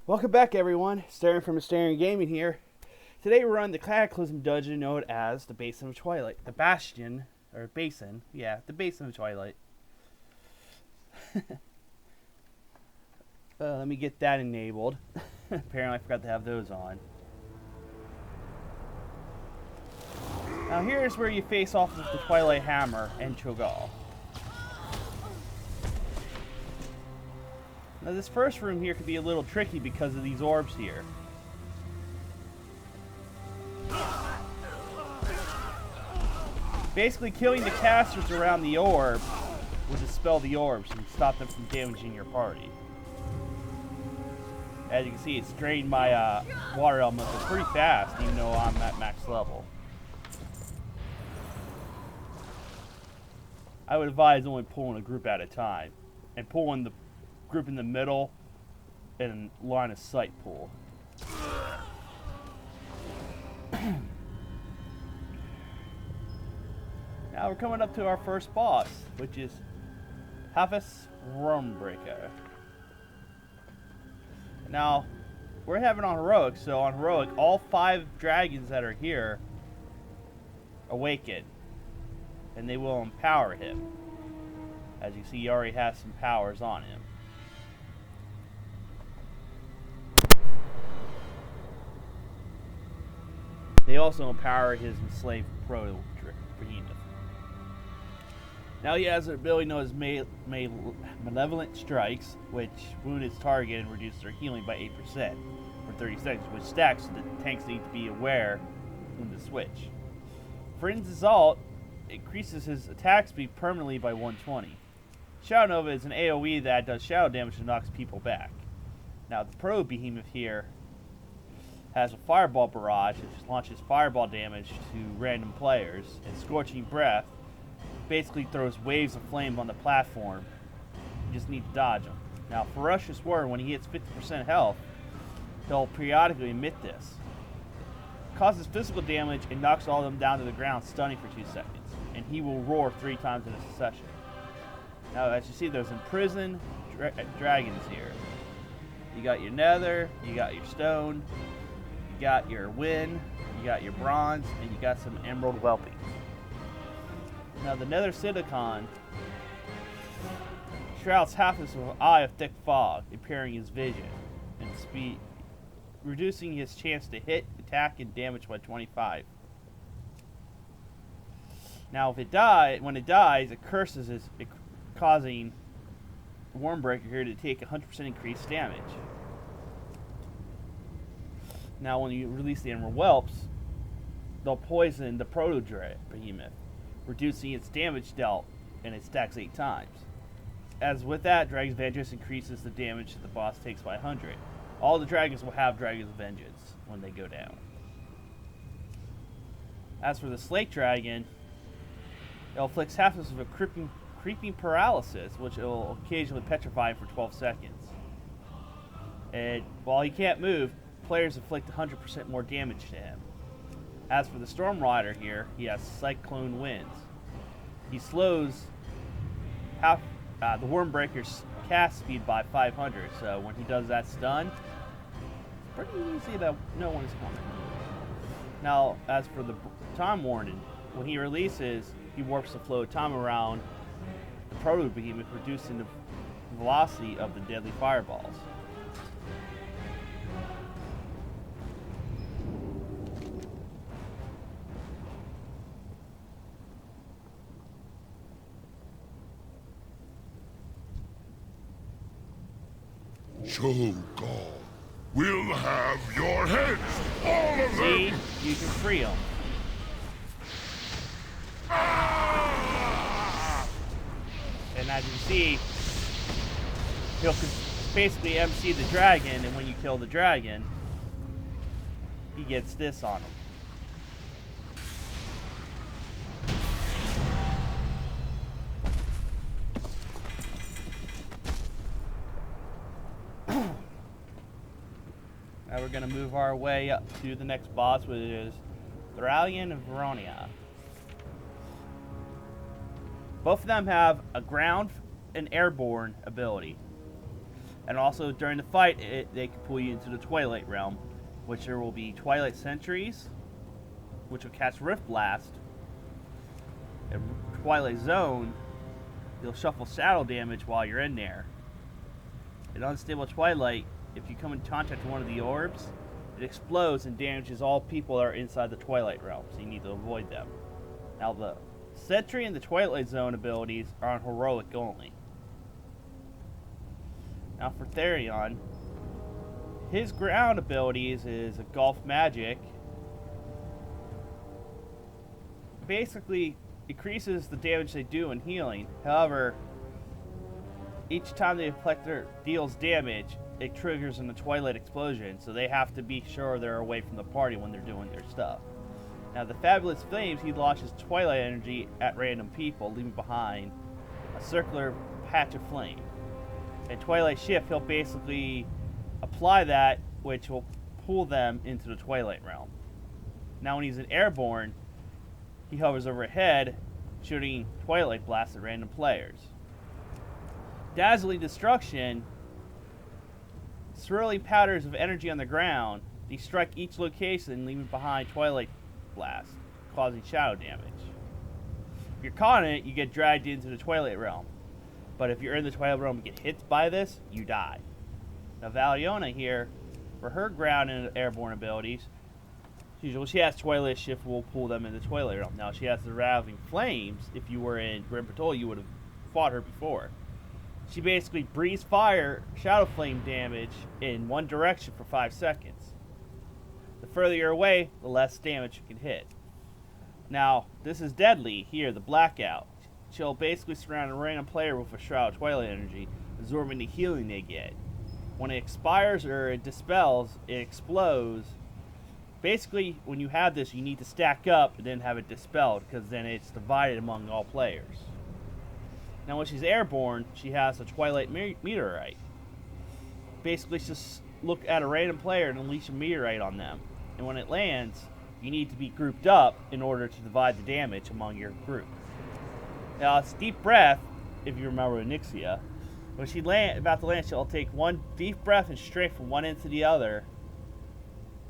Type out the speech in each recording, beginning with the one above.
Welcome back, everyone. Staring from Staring Gaming here. Today we're on the Cataclysm dungeon known as the Basin of Twilight. The Bastion, or Basin, yeah, the Basin of Twilight. Let me get that enabled. Apparently I forgot to have those on. Now here's where you face off with the Twilight Hammer and Cho'Gall. Now this first room here could be a little tricky because of these orbs here. Basically killing the casters around the orb will dispel the orbs and stop them from damaging your party. As you can see, it's drained my water elemental pretty fast, even though I'm at max level. I would advise only pulling a group at a time, and pulling the group in the middle and line of sight pull. Now we're coming up to our first boss, which is Hafis Wormbreaker. Now, we're having on Heroic, so on Heroic, all 5 dragons that are here awaken, and they will empower him. As you see, he already has some powers on him. They also empower his enslaved proto-behemoth. Now he has an ability known as Malevolent Strikes, which wound its target and reduce their healing by 8% for 30 seconds, which stacks so the tanks need to be aware when to switch. Friend's ult increases his attack speed permanently by 120. Shadow Nova is an AoE that does shadow damage and knocks people back. Now the proto-behemoth here has a fireball barrage that launches fireball damage to random players, and Scorching Breath basically throws waves of flame on the platform. You just need to dodge them. Now, Ferocious Warrior, when he hits 50% health, he'll periodically emit this. Causes physical damage and knocks all of them down to the ground, stunning for 2 seconds. And he will roar 3 times in a succession. Now, as you see, there's imprisoned dragons here. You got your Nether, you got your Stone, you got your Wind, you got your Bronze, and you got some Emerald Whelpings. Now the Nether Silicon shrouds Hafis with an eye of thick fog, impairing his vision and speed, reducing his chance to hit, attack, and damage by 25. Now when it dies, it curses it, causing Wormbreaker here to take 100% increased damage. Now when you release the Emerald Whelps, they'll poison the Proto-Behemoth, reducing its damage dealt, and it stacks 8 times. As with that, Dragon's Vengeance increases the damage that the boss takes by 100. All the dragons will have Dragon's Vengeance when they go down. As for the Slate Dragon, it inflicts Hafis with a creeping paralysis, which it will occasionally petrify him for 12 seconds. And while he can't move, players inflict 100% more damage to him. As for the Storm Rider here, he has Cyclone Winds. He slows the Wormbreaker's cast speed by 500, so when he does that stun, it's pretty easy that no one's coming. Now, as for the Time Warden, when he releases, he warps the flow of time around the Proto-Behemoth, reducing the velocity of the deadly fireballs. Cho'Gall will have your heads, all of See, them! you can free them. Ah! And as you see, he'll basically MC the dragon, and when you kill the dragon, he gets this on him. Now we're going to move our way up to the next boss, which is Thralian and Veronia. Both of them have a ground and airborne ability. And also during the fight, they can pull you into the Twilight realm, which there will be Twilight sentries, which will catch Rift Blast. And Twilight Zone, you'll shuffle shadow damage while you're in there. In Unstable Twilight, if you come in contact with one of the orbs, it explodes and damages all people that are inside the Twilight realm, so you need to avoid them. Now the Sentry and the Twilight Zone abilities are on Heroic only. Now for Therion, his ground abilities is a Golf Magic. Basically increases the damage they do in healing. However, each time the Reflector deals damage, it triggers in a Twilight Explosion, so they have to be sure they're away from the party when they're doing their stuff. Now the Fabulous Flames, he launches Twilight energy at random people, leaving behind a circular patch of flame. And Twilight Shift, he'll basically apply that, which will pull them into the Twilight realm. Now when he's in Airborne, he hovers overhead, shooting Twilight Blasts at random players. Dazzling Destruction, swirling powders of energy on the ground, they strike each location, leaving behind Twilight Blast, causing shadow damage. If you're caught in it, you get dragged into the Twilight realm. But if you're in the Twilight realm and get hit by this, you die. Now Valiona here, for her ground and airborne abilities, she has Twilight Shift, will pull them into Twilight realm. Now she has the Ravening Flames. If you were in Grim Patrol, you would have fought her before. She basically breathes fire, shadow flame damage in one direction for 5 seconds. The further you're away, the less damage you can hit. Now, this is deadly here, the Blackout. She'll basically surround a random player with a Shroud of Twilight energy, absorbing the healing they get. When it expires or it dispels, it explodes. Basically, when you have this, you need to stack up and then have it dispelled, because then it's divided among all players. Now when she's airborne, she has a Twilight Meteorite. Basically, just look at a random player and unleash a meteorite on them. And when it lands, you need to be grouped up in order to divide the damage among your group. Now it's Deep Breath, if you remember Nixia. When she's about to land, she'll take one deep breath and strafe from one end to the other,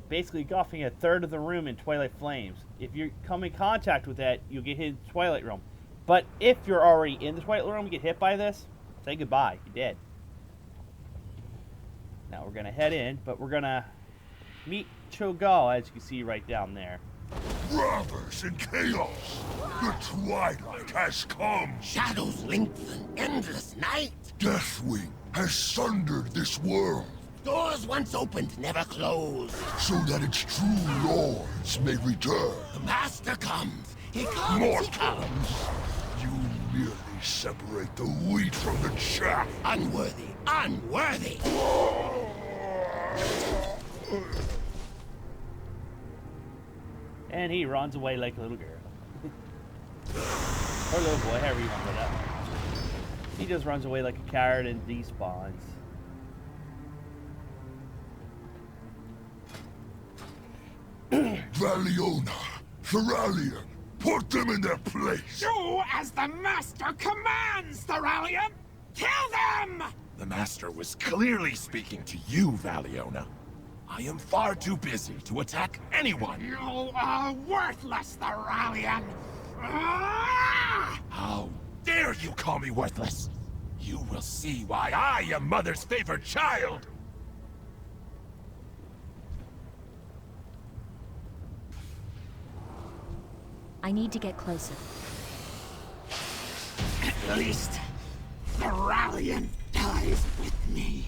basically engulfing a third of the room in Twilight Flames. If you come in contact with that, you'll get hit in the Twilight Realm. But if you're already in the Twilight Realm and get hit by this, say goodbye. You're dead. Now we're going to head in, but we're going to meet Cho'Gall, as you can see right down there. Robbers and chaos! The twilight has come! Shadows lengthen, endless night! Deathwing has sundered this world, Doors once opened never close. so that its true lords may return. The Master comes. He comes, Mortals! he comes. You merely separate the wheat from the chaff! Unworthy, unworthy! And he runs away like a little girl. Or little boy, however you want to put that. He just runs away like a coward and despawns. Valiona, Thoralion, put them in their place! Do as the Master commands, Thoralion! Kill them! The Master was clearly speaking to you, Valiona. I am far too busy to attack anyone. You are worthless, Thoralion! Ah! How dare you call me worthless? You will see why I am Mother's favorite child! I need to get closer. At least, Thoralion dies with me.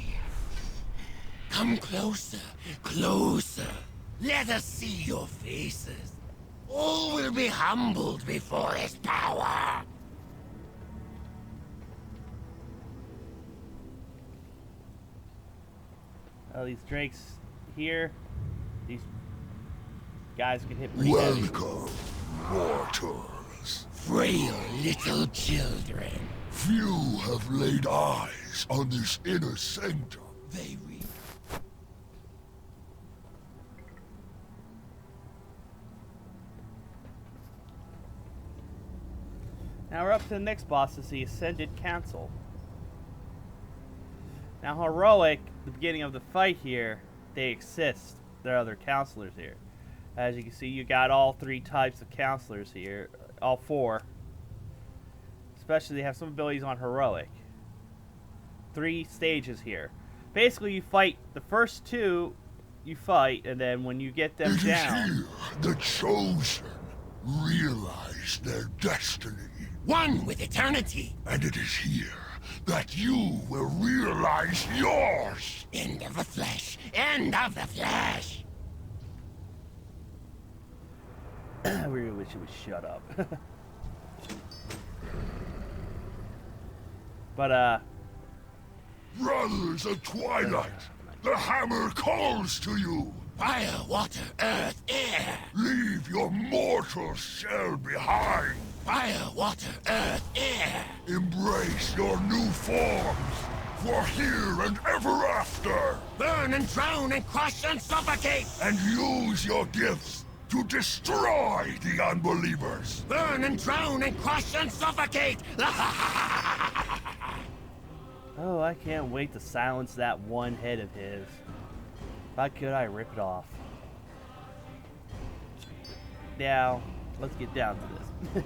Come closer, closer. Let us see your faces. All will be humbled before his power. These drakes here, these guys can hit pretty heavy. Welcome, mortals. Frail little children. Few have laid eyes on this inner sanctum. They read. Now we're up to the next boss, is the Ascended Council. Now, heroic, the beginning of the fight here, they assist their other counselors here. As you can see, you got all 3 types of counselors here, all 4. Especially, they have some abilities on heroic. 3 stages here. Basically, you fight the first 2. You fight, and then when you get them down, It is here the chosen realize their destiny, One with eternity. and it is here that you will realize yours. End of the flesh. End of the flesh. I really wish it would shut up. But Brothers of Twilight, the hammer calls to you. Fire, water, earth, air. Leave your mortal shell behind. Fire, water, earth, air. Embrace your new forms, for here and ever after. Burn and drown and crush and suffocate. And use your gifts to destroy the unbelievers. Burn and drown and crush and suffocate. oh, I can't wait to silence that one head of his. If I could, I'd rip it off. Now, let's get down to this.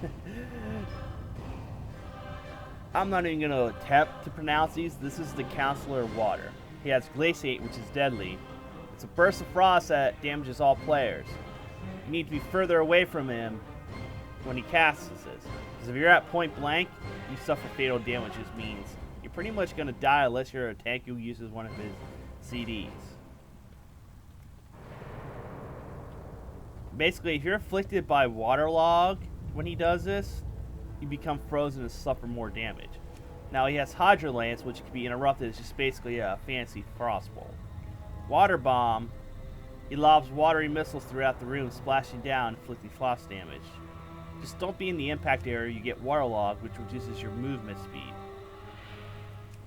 I'm not even going to attempt to pronounce these. This is the Counselor of Water. He has Glaciate, which is deadly. It's a burst of frost that damages all players. You need to be further away from him when he casts this. Because if you're at point blank, you suffer fatal damage, which means you're pretty much going to die unless you're a tank who uses one of his CDs. Basically, if you're afflicted by waterlog when he does this, you become frozen and suffer more damage. Now, he has Hydro Lance, which can be interrupted. It's just basically a fancy frostbolt. Water Bomb, he lobs watery missiles throughout the room, splashing down, inflicting frost damage. Just don't be in the impact area, you get waterlog, which reduces your movement speed.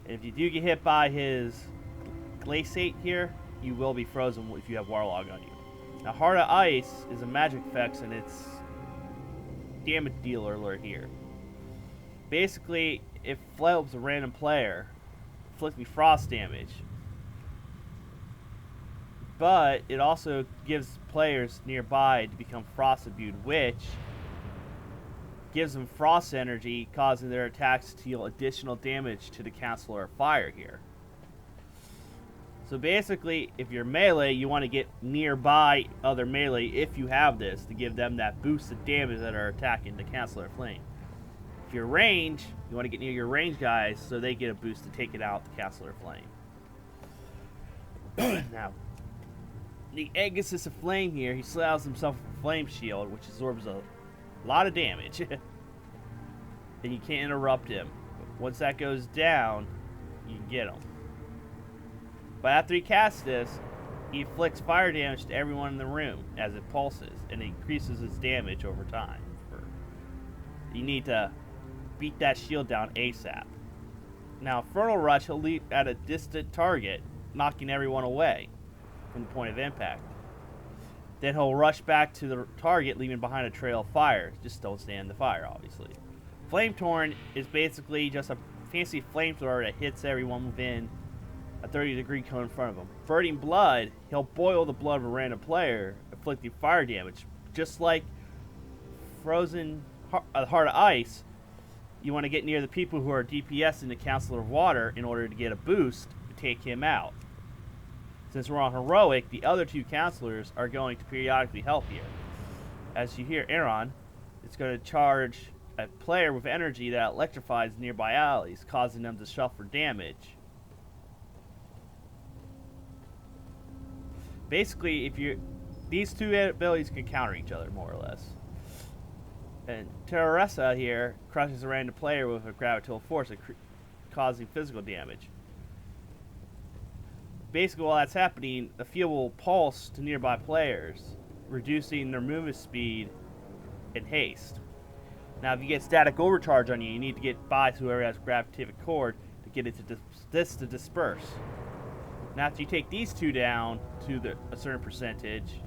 And if you do get hit by his Glaciate here, you will be frozen if you have waterlog on you. Now, Heart of Ice is a magic effect, and it's damage dealer alert here. Basically, it flubs a random player, inflicting frost damage. But it also gives players nearby to become frost imbued, which gives them frost energy, causing their attacks to deal additional damage to the Counselor of Fire here. So basically, if you're melee, you want to get nearby other melee if you have this to give them that boost of damage that are attacking the Counselor of Flame. If you're range, you want to get near your range guys so they get a boost to take it out the Counselor of Flame. Now, the Aegis of Flame here, he allows himself a flame shield, which absorbs a lot of damage. And you can't interrupt him. Once that goes down, you can get him. But after he casts this, he inflicts fire damage to everyone in the room as it pulses, and it increases its damage over time. You need to beat that shield down ASAP. Now, Infernal Rush, he'll leap at a distant target, knocking everyone away from the point of impact. Then he'll rush back to the target, leaving behind a trail of fire. Just don't stand in the fire, obviously. Flame Torn is basically just a fancy flamethrower that hits everyone within a 30-degree cone in front of him. Burning Blood, he'll boil the blood of a random player, inflicting fire damage. Just like Frozen Heart of Ice, you want to get near the people who are DPS in the Counselor of Water in order to get a boost to take him out. Since we're on Heroic, the other 2 Counselors are going to periodically help here. As you hear Aaron, it's going to charge a player with energy that electrifies nearby allies, causing them to suffer damage. Basically, these 2 abilities can counter each other, more or less. And Terroressa here crushes a random player with a gravitational force, causing physical damage. Basically, while that's happening, the field will pulse to nearby players, reducing their movement speed and haste. Now, if you get static overcharge on you, you need to get by to whoever has gravitative cord to get it to disperse. Now, after you take these 2 down to a certain percentage,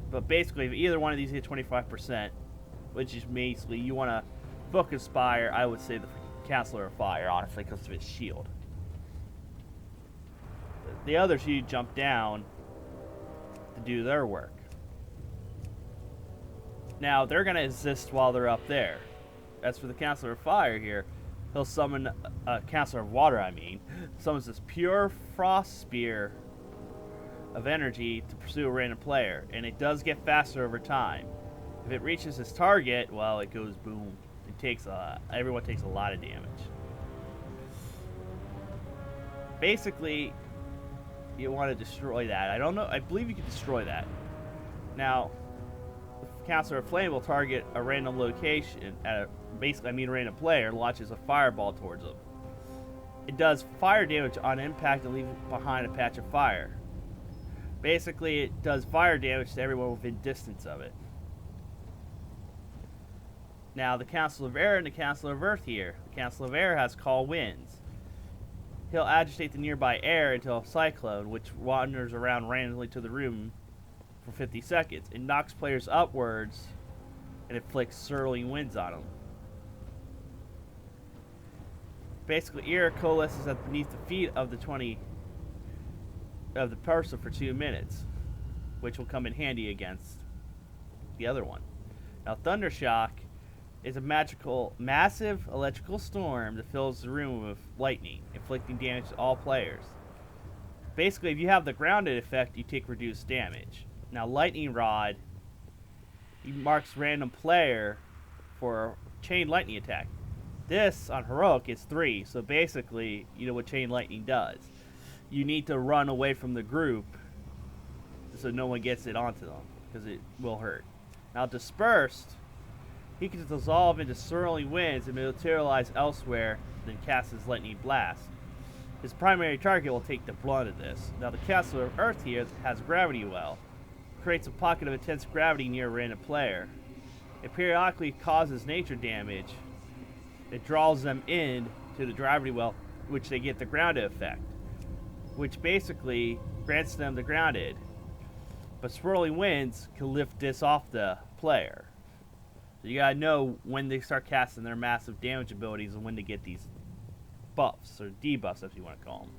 but basically, if either one of these hit 25%, which is basically you want to focus fire, I would say the Counselor of Fire, honestly, because of its shield. the others you jump down to do their work. Now, they're going to assist while they're up there. As for the Counselor of Fire here, he'll summon Counselor of Water, summons this pure frost spear of energy to pursue a random player, and it does get faster over time. If it reaches its target, well, it goes boom. It takes everyone takes a lot of damage. Basically, you want to destroy that. I don't know. I believe you can destroy that. Now, the Counselor of Flame will target a random location at a random player, launches a fireball towards them. It does fire damage on impact and leaves behind a patch of fire. Basically, it does fire damage to everyone within distance of it. Now, the Council of Air and the Council of Earth here. The Council of Air has Call Winds. He'll agitate the nearby air until a cyclone, which wanders around randomly to the room for 50 seconds. It knocks players upwards and inflicts swirling winds on them. Basically, air coalesces beneath the feet of the person for 2 minutes, which will come in handy against the other one. Now, Thundershock is a massive electrical storm that fills the room with lightning, inflicting damage to all players. Basically, if you have the grounded effect, you take reduced damage. Now, Lightning Rod, he marks random player for a chain lightning attack. This, on Heroic, is 3, so basically, you know what chain lightning does. You need to run away from the group so no one gets it onto them, because it will hurt. Now, Dispersed, he can dissolve into swirling winds and materialize elsewhere, then cast his Lightning Blast. His primary target will take the brunt of this. Now, the Counselor of Earth here has Gravity Well. Creates a pocket of intense gravity near a random player. It periodically causes nature damage. It draws them in to the Gravity Well, which they get the grounded effect, which basically grants them the grounded. But swirling winds can lift this off the player. So you gotta know when they start casting their massive damage abilities and when to get these buffs, or debuffs if you want to call them.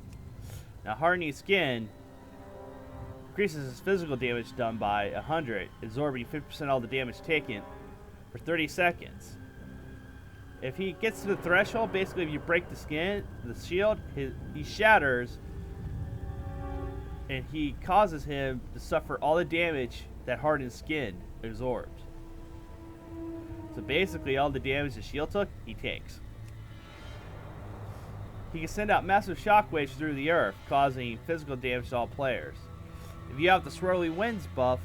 Now, Hardening Skin increases his physical damage done by 100, absorbing 50% of all the damage taken for 30 seconds. If he gets to the threshold, basically if you break the shield, he shatters, and he causes him to suffer all the damage that Hardened Skin absorbs. So basically all the damage the shield took, he takes. He can send out massive shockwaves through the earth, causing physical damage to all players. If you have the Swirly Winds buff,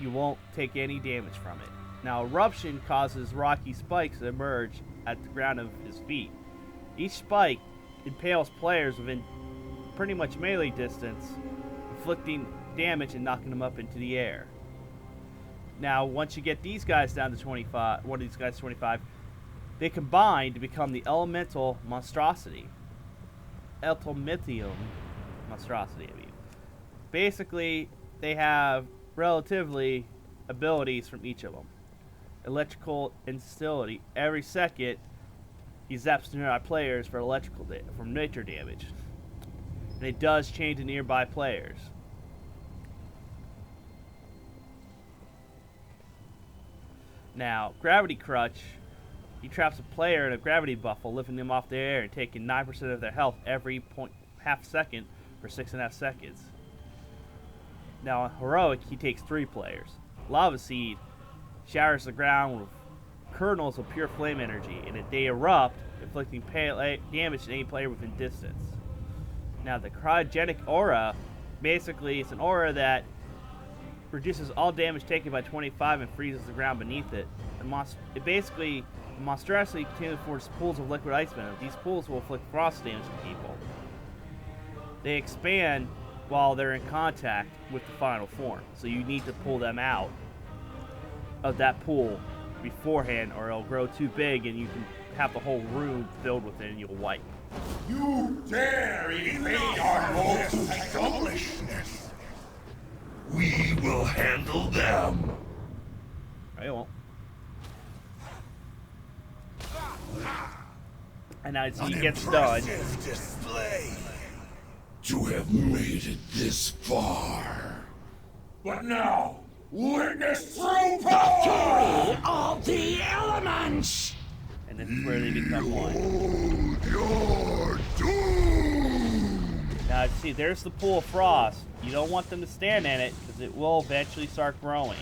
you won't take any damage from it. Now, Eruption causes rocky spikes to emerge at the ground of his feet. Each spike impales players within pretty much melee distance, inflicting damage and knocking them up into the air. Now, once you get these guys down to 25, one of these guys 25, they combine to become the Elemental Monstrosity. Elemental Monstrosity, Basically, they have relatively abilities from each of them. Electrical instability. Every second, he zaps nearby players for from nature damage. And it does change to nearby players. Now, Gravity Crutch, he traps a player in a gravity buffle, lifting them off the air and taking 9% of their health every half second for 6.5 seconds. Now, on Heroic, he takes 3 players. Lava Seed showers the ground with kernels of pure flame energy, and they erupt, inflicting damage to any player within distance. Now, the Cryogenic Aura, basically, it's an aura that reduces all damage taken by 25 and freezes the ground beneath it. The monstrosity continues towards pools of liquid ice venom. These pools will inflict frost damage to people. They expand while they're in contact with the final form, so you need to pull them out of that pool beforehand, or it'll grow too big and you can have the whole room filled with it and you'll wipe. You dare evade our most foolishness. We will handle them. I won't. And as he gets done, Display. to have made it this far. But now, witness true power Of the elements! And this is where they become one. Behold your doom! Now, see, there's the pool of frost. You don't want them to stand in it, because it will eventually start growing.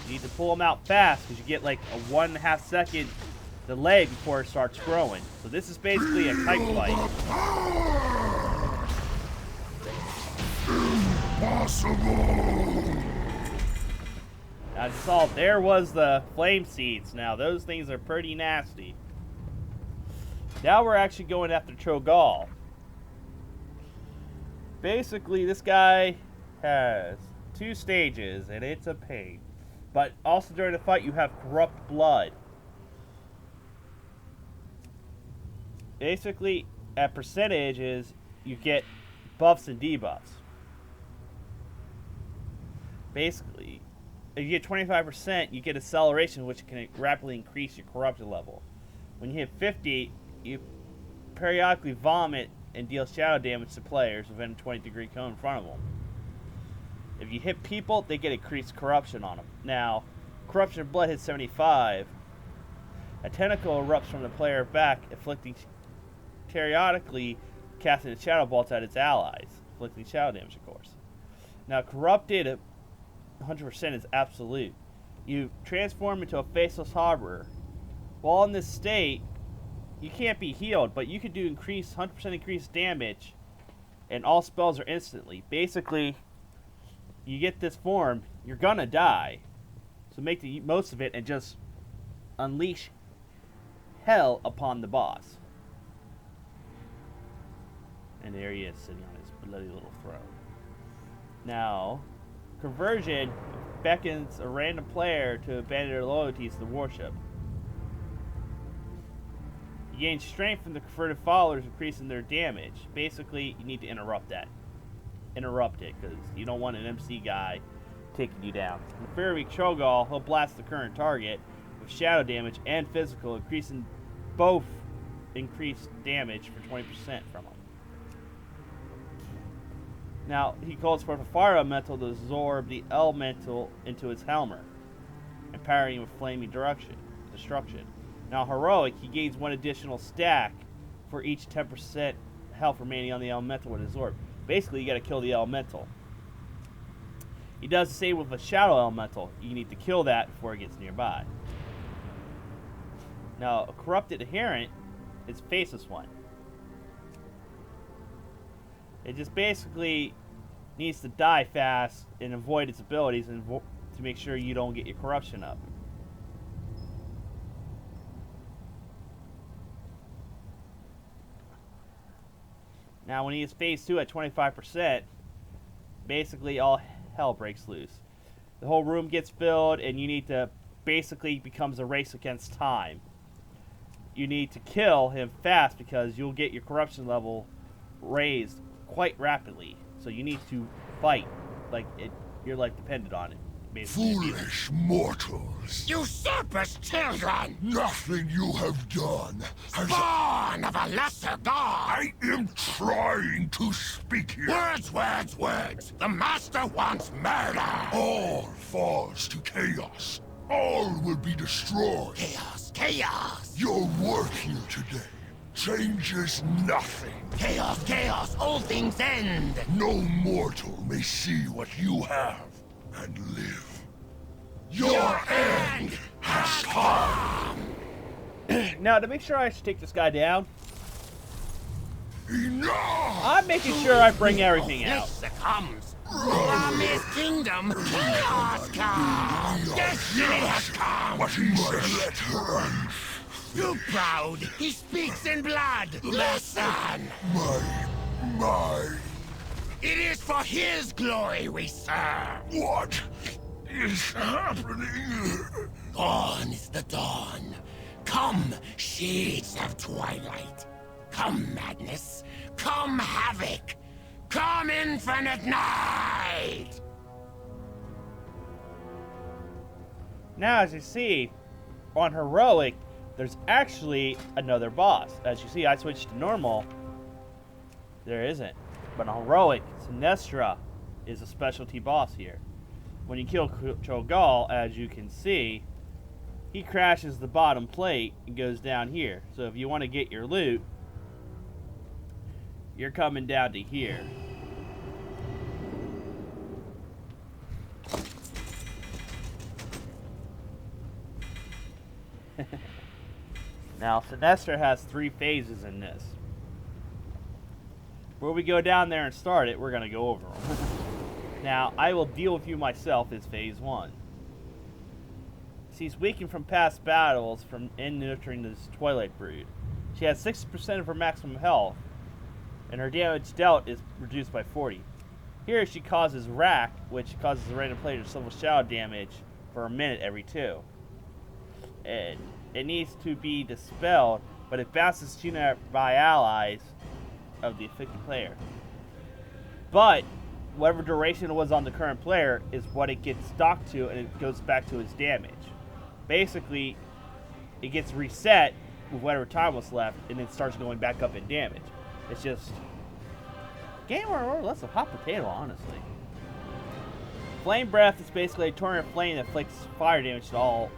You need to pull them out fast, because you get like a 1.5 second delay before it starts growing. So this is basically a kite fight. Impossible! Now, just all there was the flame seeds. Now, those things are pretty nasty. Now we're actually going after Trogal. Basically, this guy has 2 stages, and it's a pain. But also during the fight, you have corrupt blood. Basically, at percentages, you get buffs and debuffs. Basically, if you get 25%, you get acceleration, which can rapidly increase your corruption level. When you hit 50, you periodically vomit and deal shadow damage to players within a 20-degree cone in front of them. If you hit people, they get increased corruption on them. Now, corruption of blood hits 75. A tentacle erupts from the player back, inflicting periodically casting a shadow bolt at its allies, inflicting shadow damage, of course. Now, corrupted 100% is absolute. You transform into a faceless harbor. While in this state, you can't be healed, but you can do 100% increased damage, and all spells are instantly. Basically, you get this form, you're gonna die. So make the most of it and just unleash hell upon the boss. And there he is, sitting on his bloody little throne. Now, conversion beckons a random player to abandon their loyalties to the warship. You gain strength from the converted followers, increasing their damage. Basically, you need to interrupt that. Interrupt it, because you don't want an MC guy taking you down. In the Fairy Trogal, he'll blast the current target with shadow damage and physical, increasing both increased damage for 20% from him. Now, he calls for the fire elemental to absorb the elemental into his helmet, empowering him with flaming destruction. Now, heroic, he gains 1 additional stack for each 10% health remaining on the elemental with his orb. Basically, you gotta kill the elemental. He does the same with a shadow elemental. You need to kill that before it gets nearby. Now, a corrupted adherent is faceless one. It just basically needs to die fast and avoid its abilities and to make sure you don't get your corruption up. Now, when he is phase 2 at 25%, basically all hell breaks loose. The whole room gets filled, and you need to basically becomes a race against time. You need to kill him fast because you'll get your corruption level raised quite rapidly. So you need to fight like you're like dependent on it. Basically. Foolish mortals! Usurpers' children! Nothing you have done has... Born of a lesser god! I am trying to speak here. Words, words, words! The master wants murder! All falls to chaos. All will be destroyed. Chaos, chaos! Your work here today changes nothing. Chaos, chaos! All things end! No mortal may see what you have and live. Your end has come! Now, to make sure I should take this guy down, Enough! I'm making sure I bring everything out. Succumbs. From his kingdom, chaos comes! Destiny has come! What he said, let her. Too proud, he speaks in blood! Listen! My... It is for his glory we serve! What is happening? Gone is the dawn. Come, shades of twilight. Come, madness. Come, havoc. Come, infinite night! Now, as you see, on heroic, there's actually another boss. As you see, I switched to normal. There isn't. But on heroic, Sinestra is a specialty boss here. When you kill Cho'Gall, as you can see, he crashes the bottom plate and goes down here. So if you want to get your loot, you're coming down to here. Now, Sinestra has 3 phases in this. Before we go down there and start it, we're going to go over them. Now, I will deal with you myself as phase 1. She's weakened from past battles in nurturing this Twilight brood. She has 60% of her maximum health, and her damage dealt is reduced by 40. Here she causes Rack, which causes a random player to suffer shadow damage for a minute every 2. And it needs to be dispelled, but it bounces by allies of the affected player. But whatever duration it was on the current player is what it gets docked to, and it goes back to its damage. Basically, it gets reset with whatever time was left, and it starts going back up in damage. It's just game or less of hot potato, honestly. Flame Breath is basically a torrent flame that inflicts fire damage to all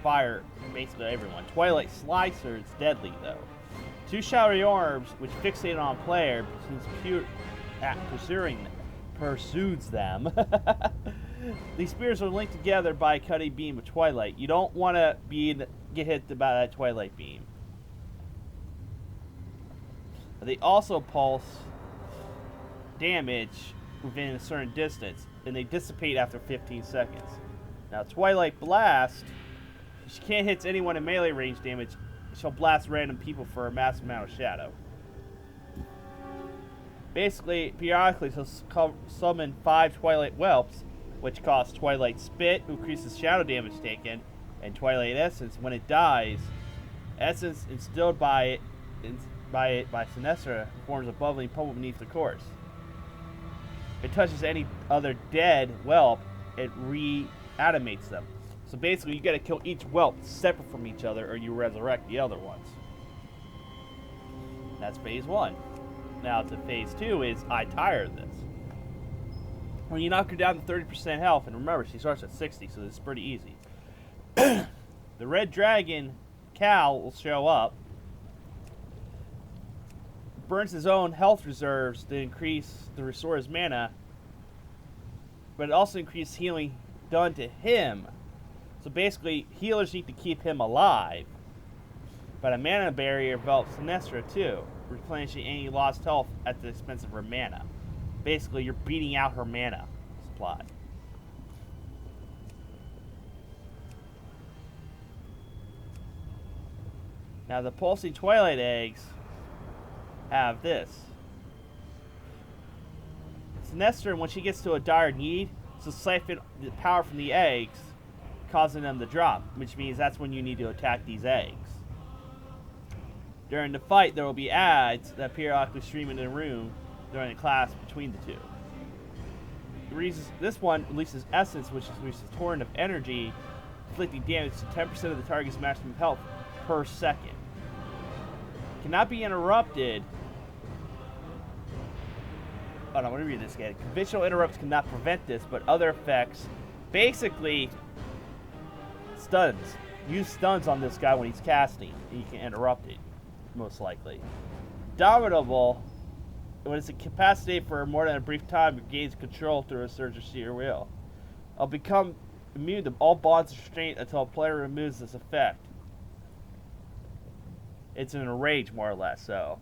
fire, basically everyone. Twilight Slicer is deadly though. 2 shadowy orbs, which fixate on player, pursues them. These spears are linked together by a cutting beam of Twilight. You don't want to get hit by that Twilight beam. They also pulse damage within a certain distance, and they dissipate after 15 seconds. Now, Twilight Blast, she can't hit anyone in melee range damage. She'll blast random people for a massive amount of shadow. Basically, periodically, she'll summon 5 Twilight Whelps, which costs Twilight Spit, who increases shadow damage taken, and Twilight Essence. When it dies, essence instilled by Sinestra forms a bubbling puddle beneath the corpse. If it touches any other dead whelp, it reanimates them. So basically, you gotta kill each whelp separate from each other, or you resurrect the other ones. That's phase 1. Now to phase 2 is I tire of this. When you knock her down to 30% health, and remember, she starts at 60, so it's pretty easy. The red dragon, Cal, will show up. Burns his own health reserves to restore his mana, but it also increases healing done to him. So basically, healers need to keep him alive. But a mana barrier envelops Sinestra too, replenishing any lost health at the expense of her mana. Basically, you're beating out her mana supply. Now, the pulsing Twilight eggs have this. Sinestra, when she gets to a dire need, she'll siphon the power from the eggs, causing them to drop, which means that's when you need to attack these eggs. During the fight, there will be ads that periodically stream in the room during the class between the two. This one releases Essence, which releases a torrent of energy, inflicting damage to 10% of the target's maximum health per second. Cannot be interrupted. Oh no, I want to read this again. Conventional interrupts cannot prevent this, but other effects, basically, stuns. Use stuns on this guy when he's casting, and you can interrupt it, most likely. Dominable, when it's incapacitated for more than a brief time, it gains control through a surge of sheer will. I'll become immune to all bonds of restraint until a player removes this effect. It's in a rage, more or less, so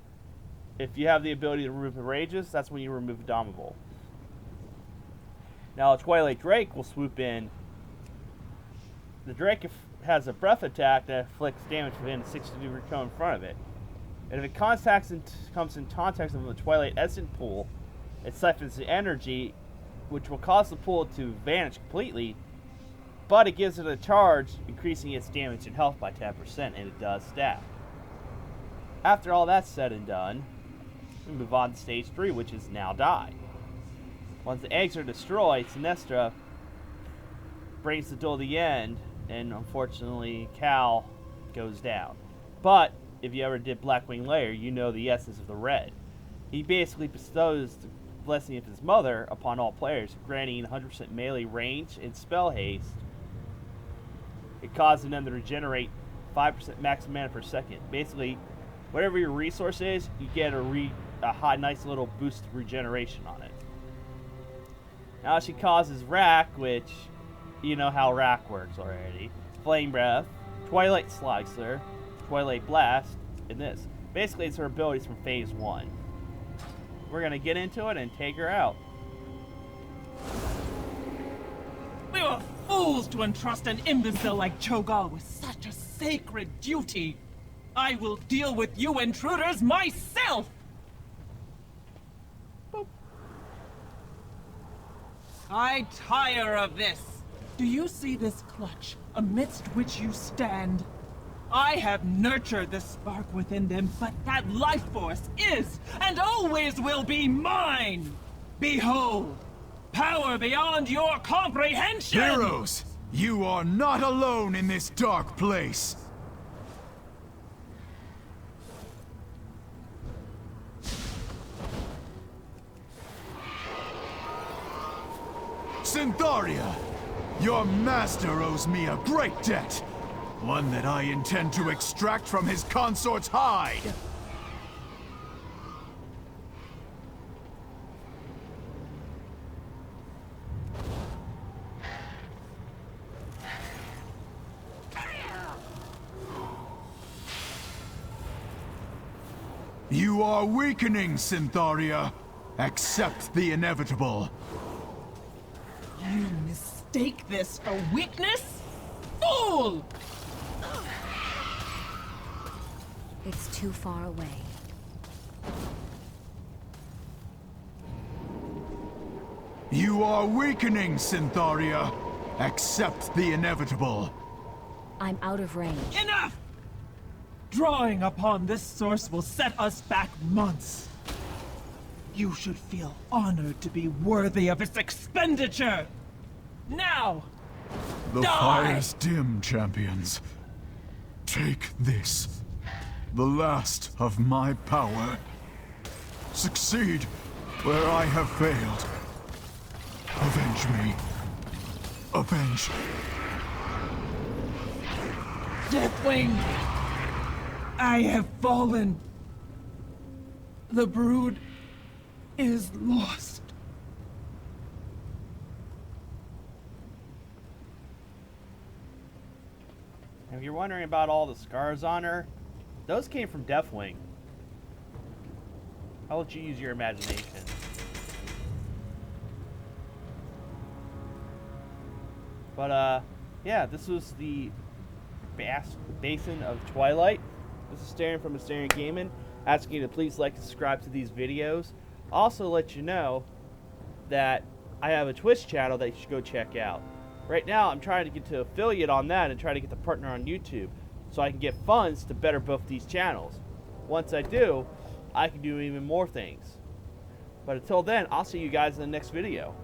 if you have the ability to remove the rages, that's when you remove Dominable. Now, a Twilight Drake will swoop in. The Drake has a breath attack that inflicts damage within a 60-degree cone in front of it. And if it comes in contact with the Twilight Essence pool, it siphons the energy, which will cause the pool to vanish completely, but it gives it a charge, increasing its damage and health by 10%, and it does stack. After all that's said and done, we move on to stage 3, which is now die. Once the eggs are destroyed, Sinestra brings the duel to the end, and unfortunately, Cal goes down. But if you ever did Blackwing Lair, you know the essence of the red. He basically bestows the blessing of his mother upon all players, granting 100% melee range and spell haste. It causes them to regenerate 5% maximum mana per second. Basically, whatever your resource is, you get a high, nice little boost of regeneration on it. Now she causes Rack, which you know how Rack works already. Flame Breath, Twilight Slicer, Twilight Blast, and this. Basically, it's her abilities from Phase 1. We're going to get into it and take her out. We were fools to entrust an imbecile like Cho'Gall with such a sacred duty. I will deal with you intruders myself! Boop. I tire of this. Do you see this clutch amidst which you stand? I have nurtured the spark within them, but that life force is and always will be mine! Behold, power beyond your comprehension! Heroes, you are not alone in this dark place. Syntharia, your master owes me a great debt. One that I intend to extract from his consort's hide. You are weakening, Syntharia. Accept the inevitable. You mistake this for weakness? Fool! It's too far away. You are weakening, Syntharia. Accept the inevitable. I'm out of range. Enough! Drawing upon this source will set us back months. You should feel honored to be worthy of its expenditure. Now, The die! fire's dim, champions. Take this, the last of my power. Succeed where I have failed. Avenge me. Avenge. Deathwing! I have fallen. The brood is lost. If you're wondering about all the scars on her, those came from Deathwing. I'll let you use your imagination. But, yeah, this was the Bastion of Twilight. This is Staring from Asterion Gaming, asking you to please like and subscribe to these videos. Also let you know that I have a Twitch channel that you should go check out. Right now, I'm trying to get to affiliate on that and try to get the partner on YouTube so I can get funds to better both these channels. Once I do, I can do even more things. But until then, I'll see you guys in the next video.